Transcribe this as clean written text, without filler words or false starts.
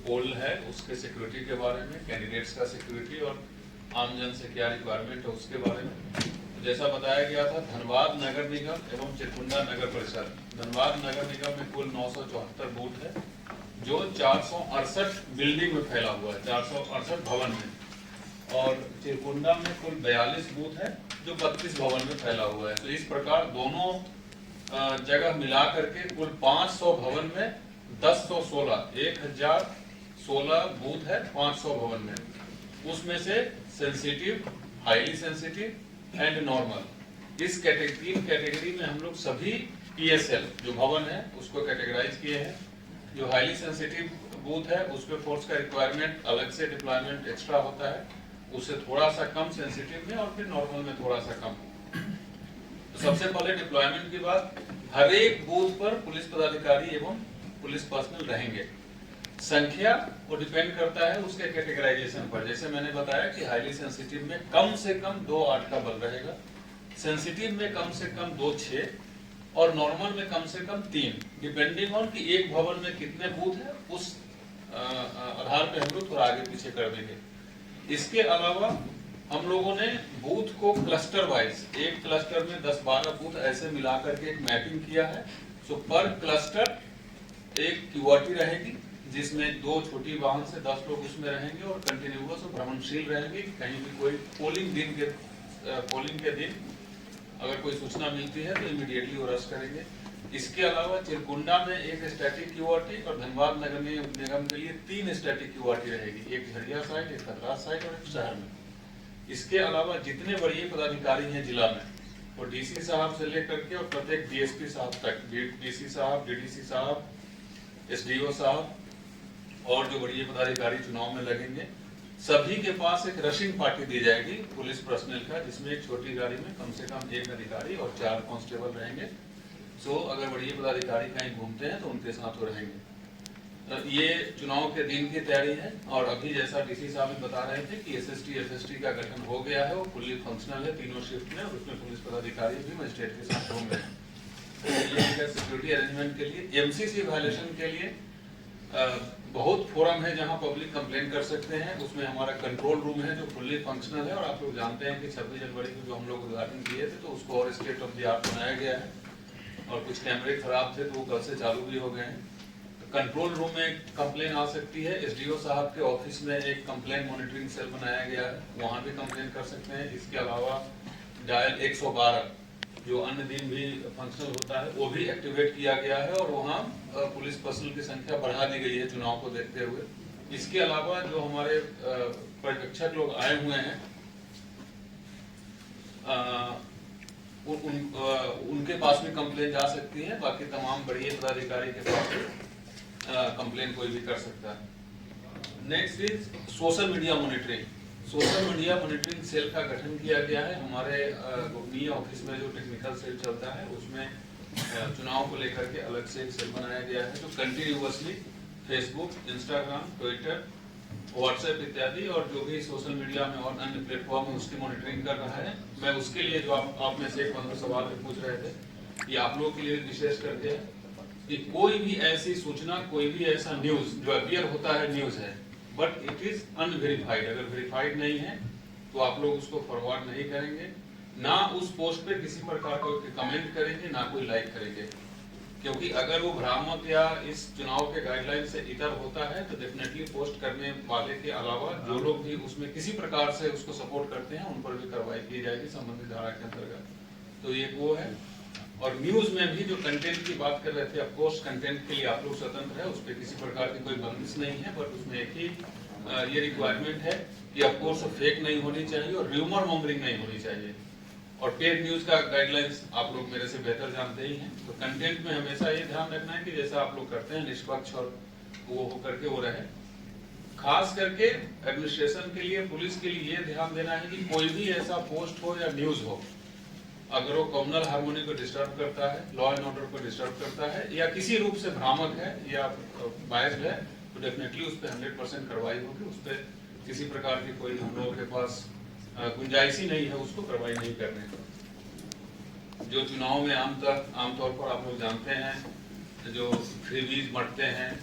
पोल है उसके सिक्योरिटी के बारे में, कैंडिडेट्स का सिक्योरिटी और आमजन से क्या रिक्वायरमेंट है उसके बारे में। जैसा बताया गया था, धनबाद नगर निगम एवं चिरकुंडा नगर परिषद, धनबाद नगर निगम में कुल 974 बूथ है जो 468 बिल्डिंग में फैला हुआ है, 468 भवन में, और चिरकुंडा में कुल 42 बूथ है जो 32 भवन में फैला हुआ है। तो इस प्रकार दोनों जगह मिला करके कुल 500 भवन में 1016 बूथ है 500 भवन में, उसमें से sensitive, highly sensitive and normal, इस तीन कैटेगरी में हम लोग सभी PSL जो भवन है उसको कैटेगराइज किए हैं। जो हाईली सेंसिटिव बूथ है उसमें फोर्स का रिक्वायरमेंट अलग से डिप्लॉयमेंट एक्स्ट्रा होता है, उससे थोड़ा सा कम सेंसिटिव में और फिर नॉर्मल में थोड़ा सा कम। तो सबसे पहले डिप्लॉयमेंट की बात, हर एक बूथ पर पुलिस पदाधिकारी एवं पुलिस पर्सनल रहेंगे। संख्या वो डिपेंड करता है उसके कैटेगराइजेशन पर। जैसे मैंने बताया कि हाईली सेंसिटिव में कम से कम 2 8 का बल रहेगा, सेंसिटिव में कम से कम 2 6 और नॉर्मल में कम से कम 3, डिपेंडिंग ऑन कि एक भवन में कितने बूथ है उस आधार पे हम लोग थोड़ा आगे पीछे कर देंगे। इसके अलावा हम लोगों ने बूथ को क्लस्टर वाइज, एक क्लस्टर में 10-12 बूथ ऐसे मिलाकर के एक मैपिंग किया है। सो पर क्लस्टर एक क्यूआरटी रहेगी जिसमें 2 छोटी वाहन से 10 लोग उसमें रहेंगे और कंटिन्यूअस और भ्रमणशील रहेंगे। कहीं भी कोई पोलिंग के दिन अगर कोई सूचना मिलती है तो इमीडिएटली वो रश करेंगे। इसके अलावा चिरकुंडा में एक स्टैटिक क्यूआरटी और धनबाद नगर निगम के लिए 3 स्टैटिक क्यूआरटी रहेगी, एक झरिया साइड, एक खतरास साइड और एक शहर में। इसके अलावा जितने वरीय पदाधिकारी हैं जिला में, वो DC साहब से लेकर के और प्रत्येक DSP साहब तक, DC साहब, DDC साहब, SDO साहब और जो वरीय पदाधिकारी चुनाव में लगेंगे, सभी के पास एक रशिंग पार्टी दी जाएगी पुलिस पर्सनल का, जिसमें एक छोटी गाड़ी में कम से कम 1 अधिकारी और 4 कांस्टेबल रहेंगे। सो अगर वरीय पदाधिकारी कहीं घूमते हैं तो उनके साथ वो रहेंगे। ये चुनाव के दिन की तैयारी है और अभी जैसा DC साहब भी बता रहे थे कि SST FST का गठन हो गया है, वो फुल्ली फंक्शनल है तीनों शिफ्ट में, और उसमें पुलिस पदाधिकारी भी मजिस्ट्रेट के साथ होंगे। ये सिक्योरिटी अरेंजमेंट के लिए, MCC वायलेशन के लिए बहुत फोरम है जहां पब्लिक कंप्लेन कर सकते हैं। उसमें हमारा कंट्रोल रूम है जो फुल्ली फंक्शनल है, और आप लोग जानते हैं कि 26 जनवरी को जो हम लोग उद्घाटन किए थे तो उसको और स्टेट ऑफ द आर्ट बनाया गया है, और कुछ कैमरे खराब थे तो वो कल से चालू भी हो गए हैं। कंट्रोल रूम में कंप्लेन आ सकती है, SDO साहब के ऑफिस में एक कंप्लेन मॉनिटरिंग सेल बनाया गया है, वहां भी कंप्लेन कर सकते हैं। इसके अलावा डायल 112 जो अन्य दिन भी फंक्शनल होता है वो भी एक्टिवेट किया गया है, और वहाँ पुलिस पर्सनल की संख्या बढ़ा दी गई है चुनाव को देखते हुए। इसके अलावा जो हमारे पर्यवेक्षक लोग आए हुए हैं उनके पास भी कंप्लेन जा सकती है, बाकी तमाम बड़े पदाधिकारी के पास कंप्लेन कोई भी कर सकता है। Next is social media monitoring. Social media monitoring cell का गठन किया गया है हमारे गोपनीय ऑफिस में, जो टेक्निकल सेल चलता है उसमें चुनाव को लेकर के अलग से एक सेल बनाया गया है जो continuously Facebook, Instagram, Twitter, WhatsApp इत्यादि और जो भी सोशल मीडिया में और अन्य प्लेटफॉर्म है उसकी मॉनिटरिंग कर रहा है। मैं उसके लिए जो आप में से एक बंधु सवाल पूछ रहे थे, ये आप लोगों के लिए विशेष करके है कि कोई भी ऐसी सूचना, कोई भी ऐसा न्यूज जो अपियर होता है न्यूज है, बट इट इज अनवेरिफाइड, अगर वेरीफाइड नहीं है तो आप लोग उसको फॉरवर्ड नहीं करेंगे, ना उस पोस्ट पे किसी प्रकार का कमेंट करेंगे, ना कोई लाइक करेंगे, क्योंकि अगर वो भ्रामक या इस चुनाव के गाइडलाइन से इतर होता है तो डेफिनेटली पोस्ट करने वाले के अलावा जो लोग भी उसमें किसी प्रकार से उसको सपोर्ट करते हैं उन पर भी कार्रवाई की जाएगी संबंधित धारा के अंतर्गत। तो ये वो है। और न्यूज में भी जो कंटेंट की बात कर रहे थे, ऑफकोर्स कंटेंट के लिए आप लोग स्वतंत्र है, उस पर किसी प्रकार की कोई बंदिश नहीं है, बट उसमें एक ही ये रिक्वायरमेंट है कि ऑफकोर्स फेक नहीं होनी चाहिए और र्यूमर मॉन्गरिंग नहीं होनी चाहिए, और पेड न्यूज का गाइडलाइंस आप लोग मेरे से बेहतर जानते ही हैं। तो कंटेंट में हमेशा ये ध्यान रखना है कि जैसा आप लोग करते हैं निष्पक्ष और वो होकर के वो रहे। खास करके एडमिनिस्ट्रेशन के लिए, पुलिस के लिए ये ध्यान देना है कि कोई भी ऐसा पोस्ट हो या न्यूज हो, अगर वो कम्युनल हार्मोनी को डिस्टर्ब करता है, लॉ एंड ऑर्डर को डिस्टर्ब करता है या किसी रूप से भ्रामक है या बायस्ड है, तो डेफिनेटली उस पर 100% कार्रवाई होगी। उस पर किसी प्रकार की कोई हम लोगों के पास गुंजाइश ही नहीं है उसको कार्रवाई नहीं करने का। जो चुनाव में आमतौर पर आप लोग जानते हैं जो फ्रीबीज मटते हैं,